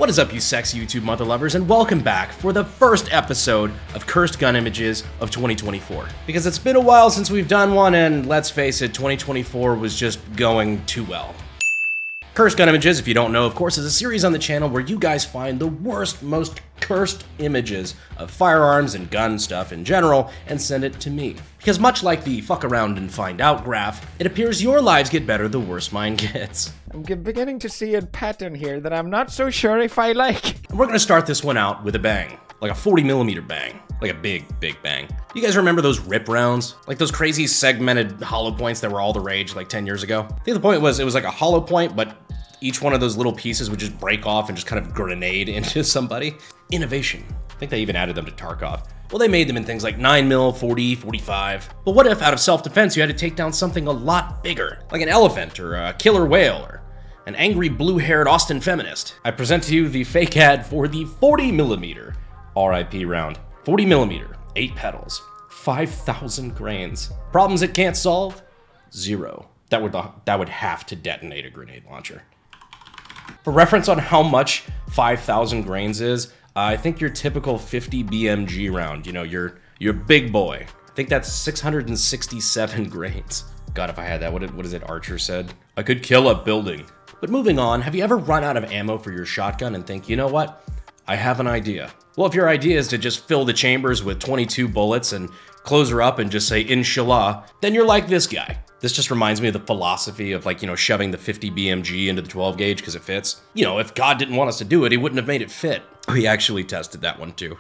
What is up, you sexy YouTube mother lovers, and welcome back for the first episode of Cursed Gun Images of 2024. Because it's been a while since we've done one, and let's face it, 2024 was just going too well. Cursed Gun Images, if you don't know, of course, is a series on the channel where you guys find the worst, most cursed images of firearms and gun stuff in general and send it to me. Because much like the fuck around and find out graph, it appears your lives get better the worse mine gets. I'm beginning to see a pattern here that I'm not so sure if I like. And we're gonna start this one out with a bang. Like a 40mm bang. Like a big, big bang. You guys remember those rip rounds? Like those crazy segmented hollow points that were all the rage like 10 years ago? I think the point was, it was like a hollow point, but each one of those little pieces would just break off and just kind of grenade into somebody. Innovation. I think they even added them to Tarkov. Well, they made them in things like 9mm, 40, 45. But what if, out of self-defense, you had to take down something a lot bigger? Like an elephant, or a killer whale, or an angry blue-haired Austin feminist. I present to you the fake ad for the 40mm RIP round. 40mm, 8 petals, 5,000 grains. Problems it can't solve? Zero. That would have to detonate a grenade launcher. For reference on how much 5,000 grains is, I think your typical 50 BMG round, you know, your big boy, I think that's 667 grains. God, if I had that, what is it Archer said? I could kill a building. But moving on, have you ever run out of ammo for your shotgun and think, you know what? I have an idea. Well, if your idea is to just fill the chambers with 22 bullets and close her up and just say, Inshallah, then you're like this guy. This just reminds me of the philosophy of, like, you know, shoving the 50 BMG into the 12 gauge because it fits. You know, if God didn't want us to do it, he wouldn't have made it fit. We actually tested that one too.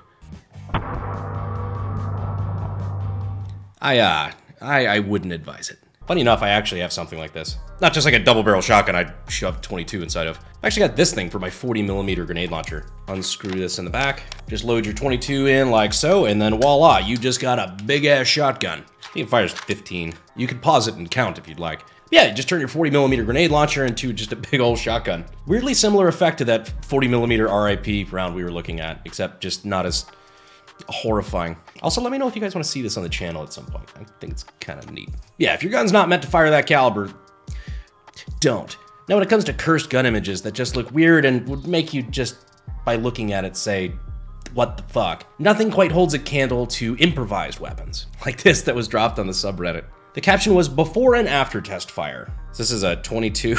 I wouldn't advise it. Funny enough, I actually have something like this. Not just like a double barrel shotgun I'd shove 22 inside of. I actually got this thing for my 40mm grenade launcher. Unscrew this in the back, just load your 22 in like so, and then voila, you just got a big ass shotgun. I think it fires 15. You could pause it and count if you'd like. Yeah, just turn your 40mm grenade launcher into just a big old shotgun. Weirdly similar effect to that 40mm RIP round we were looking at, except just not as horrifying. Also, let me know if you guys want to see this on the channel at some point. I think it's kind of neat. Yeah, if your gun's not meant to fire that caliber, don't. Now, when it comes to cursed gun images that just look weird and would make you just, by looking at it, say, what the fuck? Nothing quite holds a candle to improvised weapons, like this that was dropped on the subreddit. The caption was, before and after test fire. So this is a 22,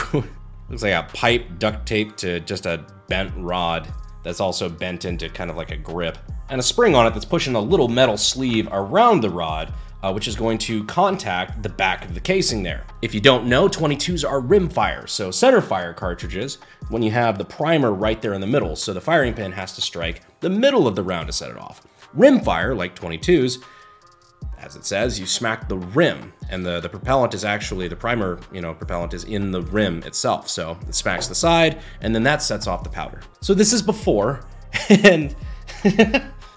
looks like a pipe duct taped to just a bent rod that's also bent into kind of like a grip, and a spring on it that's pushing a little metal sleeve around the rod, which is going to contact the back of the casing there. If you don't know, 22s are rimfire, so center fire cartridges, when you have the primer right there in the middle, so the firing pin has to strike the middle of the round to set it off. Rimfire, like 22s, as it says, you smack the rim, and the propellant is actually, the primer, you know, propellant is in the rim itself, so it smacks the side, and then that sets off the powder. So this is before, and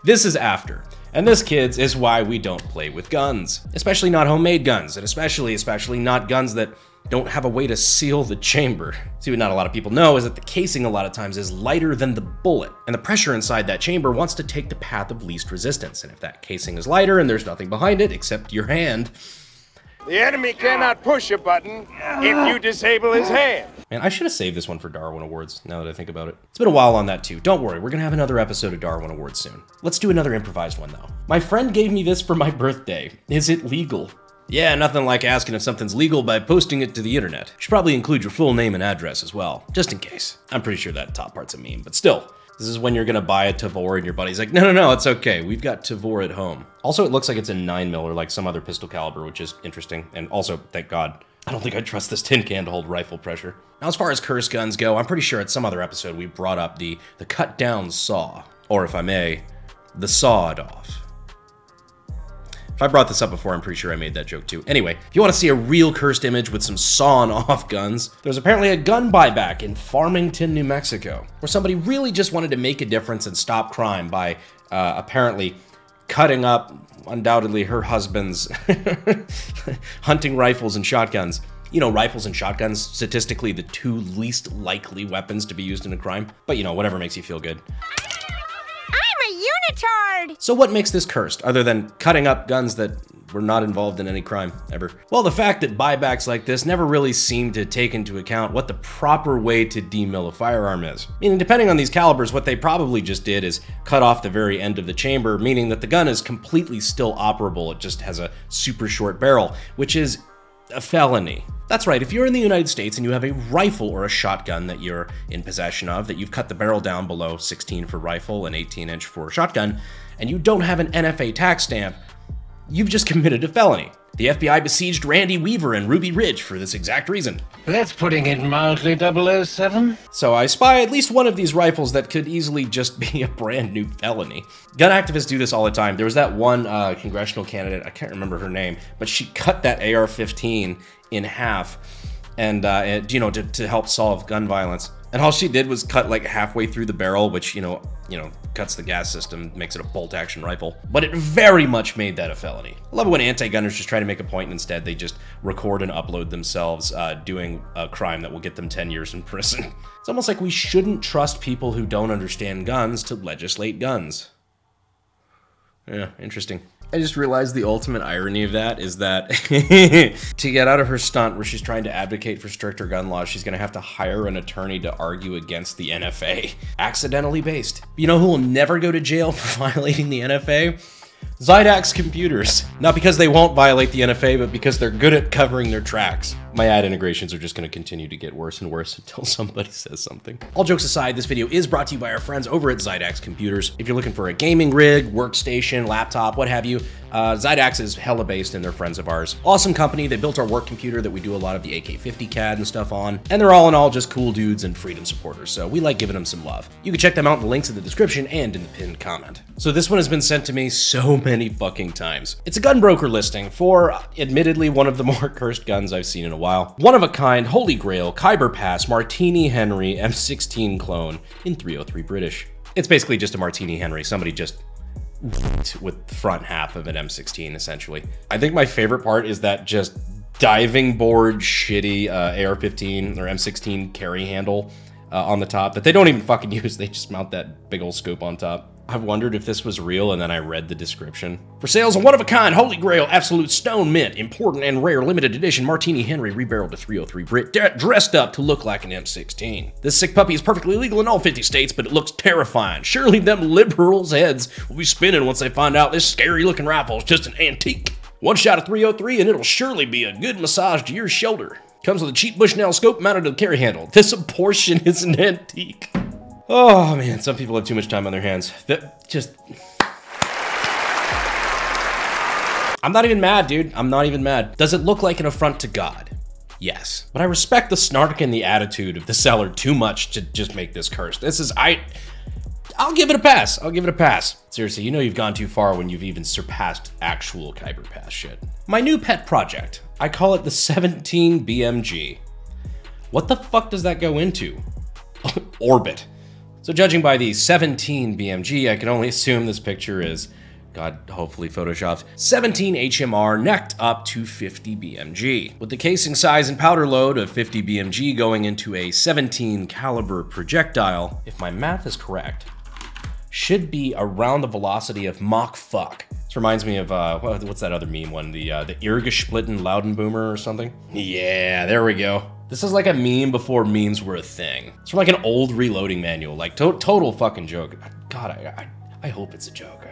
this is after. And this, kids, is why we don't play with guns. Especially not homemade guns, and especially not guns that don't have a way to seal the chamber. See, what not a lot of people know is that the casing a lot of times is lighter than the bullet, and the pressure inside that chamber wants to take the path of least resistance, and if that casing is lighter and there's nothing behind it except your hand, the enemy cannot push a button if you disable his hand. Man, I should have saved this one for Darwin Awards, now that I think about it. It's been a while on that too. Don't worry, we're gonna have another episode of Darwin Awards soon. Let's do another improvised one though. My friend gave me this for my birthday. Is it legal? Yeah, nothing like asking if something's legal by posting it to the internet. You should probably include your full name and address as well, just in case. I'm pretty sure that top part's a meme, but still. This is when you're gonna buy a Tavor and your buddy's like, no, it's okay. We've got Tavor at home. Also, it looks like it's a 9mm or like some other pistol caliber, which is interesting. And also, thank God, I don't think I'd trust this tin can to hold rifle pressure. Now, as far as cursed guns go, I'm pretty sure at some other episode we brought up the cut down saw, or if I may, the sawed off. If I brought this up before, I'm pretty sure I made that joke too. Anyway, if you want to see a real cursed image with some sawn off guns, there's apparently a gun buyback in Farmington, New Mexico, where somebody really just wanted to make a difference and stop crime by apparently cutting up, undoubtedly, her husband's hunting rifles and shotguns. You know, rifles and shotguns, statistically the two least likely weapons to be used in a crime. But you know, whatever makes you feel good. I'm a unitard! So what makes this cursed, other than cutting up guns that were not involved in any crime, ever. Well, the fact that buybacks like this never really seem to take into account what the proper way to demill a firearm is. Meaning, depending on these calibers, what they probably just did is cut off the very end of the chamber, meaning that the gun is completely still operable. It just has a super short barrel, which is a felony. That's right, if you're in the United States and you have a rifle or a shotgun that you're in possession of, that you've cut the barrel down below 16 for rifle and 18-inch for shotgun, and you don't have an NFA tax stamp, you've just committed a felony. The FBI besieged Randy Weaver and Ruby Ridge for this exact reason. That's putting it mildly, 007. So I spy at least one of these rifles that could easily just be a brand new felony. Gun activists do this all the time. There was that one congressional candidate, I can't remember her name, but she cut that AR-15 in half and you know, to help solve gun violence. And all she did was cut like halfway through the barrel, which, you know, cuts the gas system, makes it a bolt-action rifle. But it very much made that a felony. I love it when anti-gunners just try to make a point and instead they just record and upload themselves doing a crime that will get them 10 years in prison. It's almost like we shouldn't trust people who don't understand guns to legislate guns. Yeah, interesting. I just realized the ultimate irony of that is that to get out of her stunt where she's trying to advocate for stricter gun laws, she's gonna have to hire an attorney to argue against the NFA. Accidentally based. You know who will never go to jail for violating the NFA? Zydax computers. Not because they won't violate the NFA, but because they're good at covering their tracks. My ad integrations are just going to continue to get worse and worse until somebody says something. All jokes aside, this video is brought to you by our friends over at Zydax Computers. If you're looking for a gaming rig, workstation, laptop, what have you, Zydax is hella based and they're friends of ours. Awesome company. They built our work computer that we do a lot of the AK-50 CAD and stuff on. And they're all in all just cool dudes and freedom supporters, so we like giving them some love. You can check them out in the links in the description and in the pinned comment. So this one has been sent to me so many fucking times. It's a gun broker listing for, admittedly, one of the more cursed guns I've seen in a while. One of a kind, Holy Grail, Khyber Pass, Martini Henry M16 clone in 303 British. It's basically just a Martini Henry. Somebody just with the front half of an M16, essentially. I think my favorite part is that just diving board shitty AR-15 or M16 carry handle on the top that they don't even fucking use. They just mount that big old scope on top. I've wondered if this was real, and then I read the description. For sales, a one-of-a-kind, Holy Grail, Absolute Stone Mint, important and rare limited edition Martini Henry rebarreled to 303 Brit, dressed up to look like an M16. This sick puppy is perfectly legal in all 50 states, but it looks terrifying. Surely them liberals' heads will be spinning once they find out this scary-looking rifle is just an antique. One shot of 303, and it'll surely be a good massage to your shoulder. Comes with a cheap Bushnell scope mounted to the carry handle. This abortion is an antique. Oh man, some people have too much time on their hands. That just... I'm not even mad, dude. I'm not even mad. Does it look like an affront to God? Yes. But I respect the snark and the attitude of the seller too much to just make this cursed. This is... I'll give it a pass. I'll give it a pass. Seriously, you know you've gone too far when you've even surpassed actual Khyber Pass shit. My new pet project. I call it the 17 BMG. What the fuck does that go into? Orbit. So judging by the 17 BMG, I can only assume this picture is, God, hopefully photoshopped, 17 HMR necked up to 50 BMG. With the casing size and powder load of 50 BMG going into a 17 caliber projectile, if my math is correct, should be around the velocity of Mach fuck. This reminds me of, what's that other meme one? The Irrgesplitten Loudenboomer or something? Yeah, there we go. This is like a meme before memes were a thing. It's from like an old reloading manual, like total fucking joke. God, I hope it's a joke.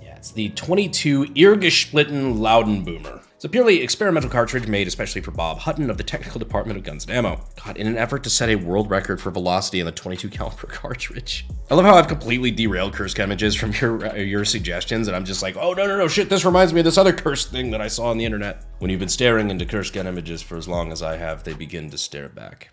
Yeah, it's the 22 Irrgesplitten Loudenboomer. It's a purely experimental cartridge made especially for Bob Hutton of the Technical Department of Guns and Ammo. God, in an effort to set a world record for velocity in the 22 caliber cartridge. I love how I've completely derailed cursed images from your suggestions, and I'm just like, oh no, shit, this reminds me of this other cursed thing that I saw on the internet. When you've been staring into cursed gun images for as long as I have, they begin to stare back.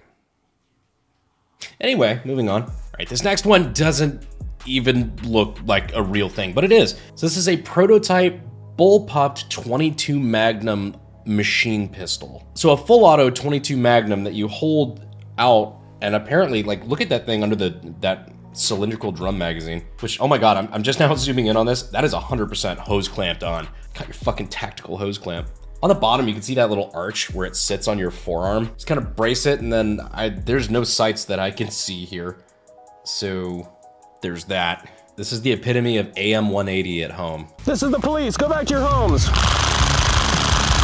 Anyway, moving on. All right, this next one doesn't even look like a real thing, but it is. So this is a prototype bullpupped 22 Magnum machine pistol. So a full auto 22 Magnum that you hold out, and apparently, like, look at that thing under that cylindrical drum magazine, which, oh my God, I'm just now zooming in on this. That is 100% hose clamped on. Got your fucking tactical hose clamp. On the bottom, you can see that little arch where it sits on your forearm. Just kind of brace it, and then there's no sights that I can see here. So there's that. This is the epitome of AM 180 at home. This is the police. Go back to your homes.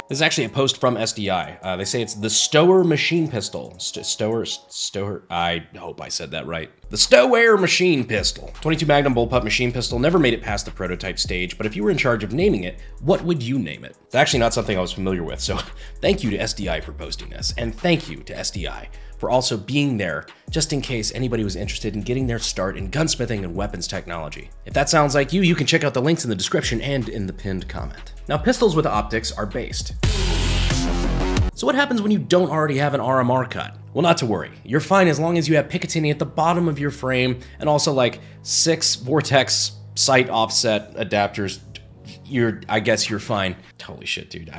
This is actually a post from SDI. They say it's the Stower machine pistol. Stower, I hope I said that right. The Stower machine pistol. 22 Magnum bullpup machine pistol never made it past the prototype stage, but if you were in charge of naming it, what would you name it? It's actually not something I was familiar with, so thank you to SDI for posting this, and thank you to SDI for also being there just in case anybody was interested in getting their start in gunsmithing and weapons technology. If that sounds like you, you can check out the links in the description and in the pinned comment. Now, pistols with optics are based. So what happens when you don't already have an RMR cut? Well, not to worry. You're fine as long as you have Picatinny at the bottom of your frame and also like 6 Vortex sight offset adapters. I guess you're fine. Holy shit, dude.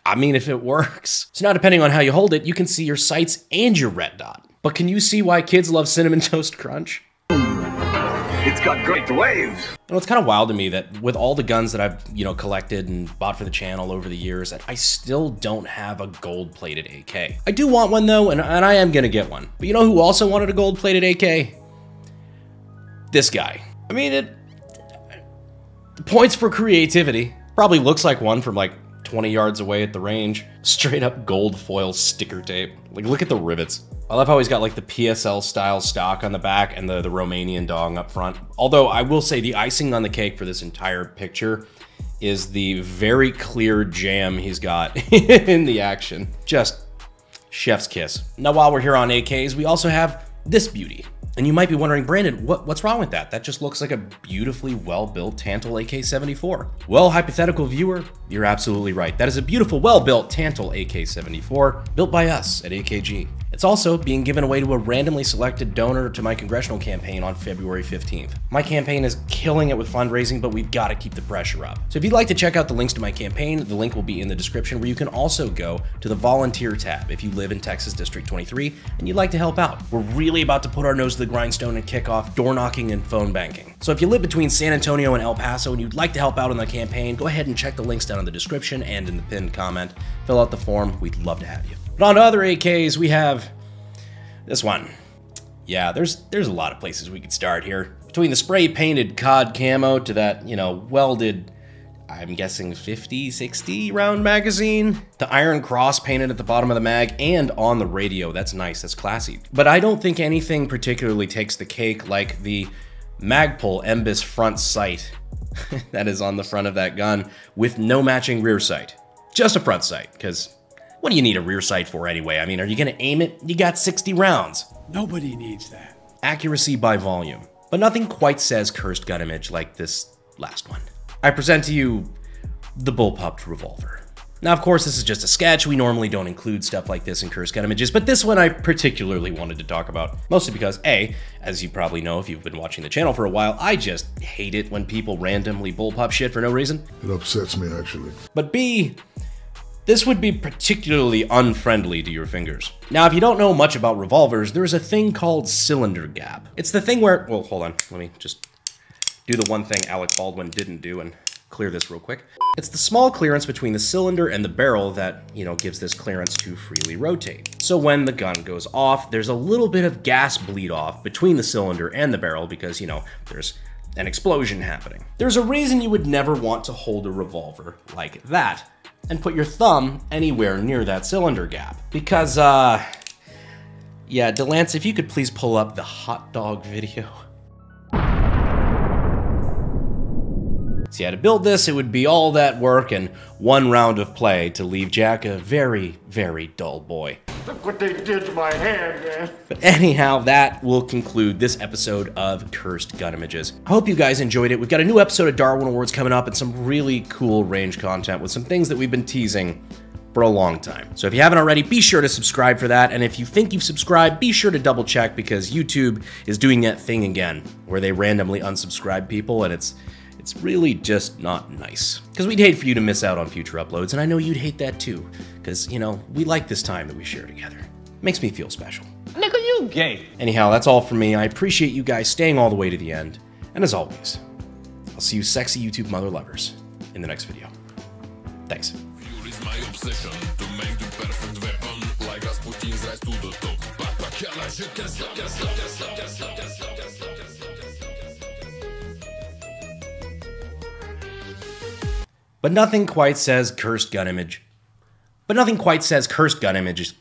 I mean, if it works. So now depending on how you hold it, you can see your sights and your red dot. But can you see why kids love Cinnamon Toast Crunch? It's got great waves. And it's kind of wild to me that with all the guns that I've, collected and bought for the channel over the years, that I still don't have a gold-plated AK. I do want one though, and I am gonna get one. But you know who also wanted a gold-plated AK? This guy. I mean, points for creativity. Probably looks like one from like 20 yards away at the range. Straight up gold foil sticker tape. Like, look at the rivets. I love how he's got like the PSL style stock on the back and the Romanian dong up front. Although I will say the icing on the cake for this entire picture is the very clear jam he's got in the action. Just chef's kiss. Now, while we're here on AKs, we also have this beauty. And you might be wondering, Brandon, what's wrong with that? That just looks like a beautifully well-built Tantal AK-74. Well, hypothetical viewer, you're absolutely right. That is a beautiful, well-built Tantal AK-74 built by us at AKG. It's also being given away to a randomly selected donor to my congressional campaign on February 15th. My campaign is killing it with fundraising, but we've got to keep the pressure up. So if you'd like to check out the links to my campaign, the link will be in the description, where you can also go to the volunteer tab if you live in Texas District 23 and you'd like to help out. We're really about to put our nose to the grindstone and kick off door knocking and phone banking. So if you live between San Antonio and El Paso and you'd like to help out on the campaign, go ahead and check the links down in the description and in the pinned comment. Fill out the form. We'd love to have you. But on to other AKs, we have this one. Yeah, there's a lot of places we could start here. Between the spray painted COD camo to that, welded, I'm guessing 50, 60 round magazine. The iron cross painted at the bottom of the mag and on the radio. That's nice, that's classy. But I don't think anything particularly takes the cake like the Magpul Embis front sight that is on the front of that gun with no matching rear sight. Just a front sight, because what do you need a rear sight for anyway? I mean, are you gonna aim it? You got 60 rounds. Nobody needs that. Accuracy by volume. But nothing quite says cursed gun image like this last one. I present to you the bullpup revolver. Now, of course, this is just a sketch. We normally don't include stuff like this in cursed gun images, but this one I particularly wanted to talk about. Mostly because A, as you probably know if you've been watching the channel for a while, I just hate it when people randomly bullpup shit for no reason. It upsets me, actually. But B, this would be particularly unfriendly to your fingers. Now, if you don't know much about revolvers, there's a thing called cylinder gap. It's the thing where, well, hold on, let me just do the one thing Alec Baldwin didn't do and clear this real quick. It's the small clearance between the cylinder and the barrel that, gives this clearance to freely rotate. So when the gun goes off, there's a little bit of gas bleed off between the cylinder and the barrel because, there's an explosion happening. There's a reason you would never want to hold a revolver like that and put your thumb anywhere near that cylinder gap. Because, yeah, Delance, if you could please pull up the hot dog video. So yeah, to build this, it would be all that work and one round of play to leave Jack a very, very dull boy. Look what they did to my hand, man. But anyhow, that will conclude this episode of Cursed Gun Images. I hope you guys enjoyed it. We've got a new episode of Darwin Awards coming up and some really cool range content with some things that we've been teasing for a long time. So if you haven't already, be sure to subscribe for that. And if you think you've subscribed, be sure to double check because YouTube is doing that thing again where they randomly unsubscribe people and it's really just not nice. Because we'd hate for you to miss out on future uploads, and I know you'd hate that too. Because, we like this time that we share together. Makes me feel special. Nigga, you gay. Anyhow, that's all from me. I appreciate you guys staying all the way to the end. And as always, I'll see you sexy YouTube mother lovers in the next video. Thanks. But nothing quite says cursed gun image. But nothing quite says cursed gun images